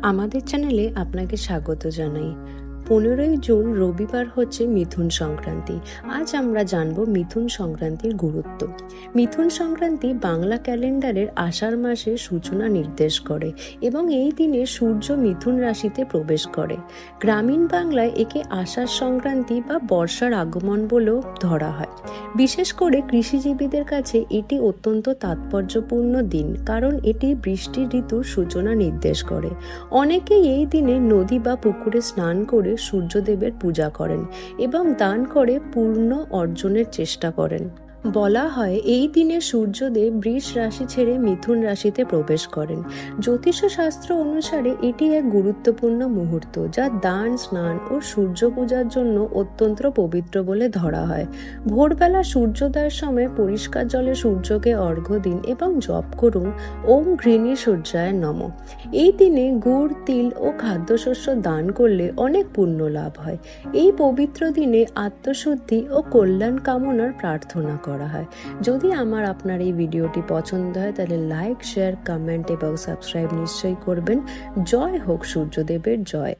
আমাদের চ্যানেলে আপনাকে স্বাগত জানাই। 15ই জুন রবিবার হচ্ছে মিথুন সংক্রান্তি। আজ আমরা জানব মিথুন সংক্রান্তির গুরুত্ব। মিথুন সংক্রান্তি বাংলা ক্যালেন্ডারের আষাঢ় মাসের সূচনা নির্দেশ করে এবং এই দিনে সূর্য মিথুন রাশিতে প্রবেশ করে। গ্রামীণ বাংলায় একে আষাঢ় সংক্রান্তি বা বর্ষার আগমন বলেও ধরা হয়। বিশেষ করে কৃষিজীবীদের কাছে এটি অত্যন্ত তাৎপর্যপূর্ণ দিন, কারণ এটি বৃষ্টির ঋতুর সূচনা নির্দেশ করে। অনেকেই এই দিনে নদী বা পুকুরে স্নান করে সূর্যদেবের পূজা করেন এবং দান করে পূর্ণ অর্জনের চেষ্টা করেন। বলা হয় এই দিনে সূর্যদেব বৃষ রাশি ছেড়ে মিথুন রাশিতে প্রবেশ করেন। জ্যোতিষ শাস্ত্র অনুসারে এটি এক গুরুত্বপূর্ণ মুহূর্ত, যা দান, স্নান ও সূর্য পূজার জন্য অত্যন্ত পবিত্র বলে ধরা হয়। ভোরবেলা সূর্যোদয়ের সময় পরিষ্কার জলে সূর্যকে অর্ঘ্য দিন এবং জপ করুন ওম ঘৃণী সূর্যায় নমঃ। এই দিনে গুড়, তিল ও খাদ্যশস্য দান করলে অনেক পুণ্য লাভ হয়। এই পবিত্র দিনে আত্মশুদ্ধি ও কল্যাণ কামনার প্রার্থনা করা হয়। যদি আপনার এই ভিডিওটি পছন্দ হয় তাহলে লাইক, শেয়ার, কমেন্ট এবং সাবস্ক্রাইব নিশ্চয়ই করবেন। জয় হোক সূর্যদেবের জয়।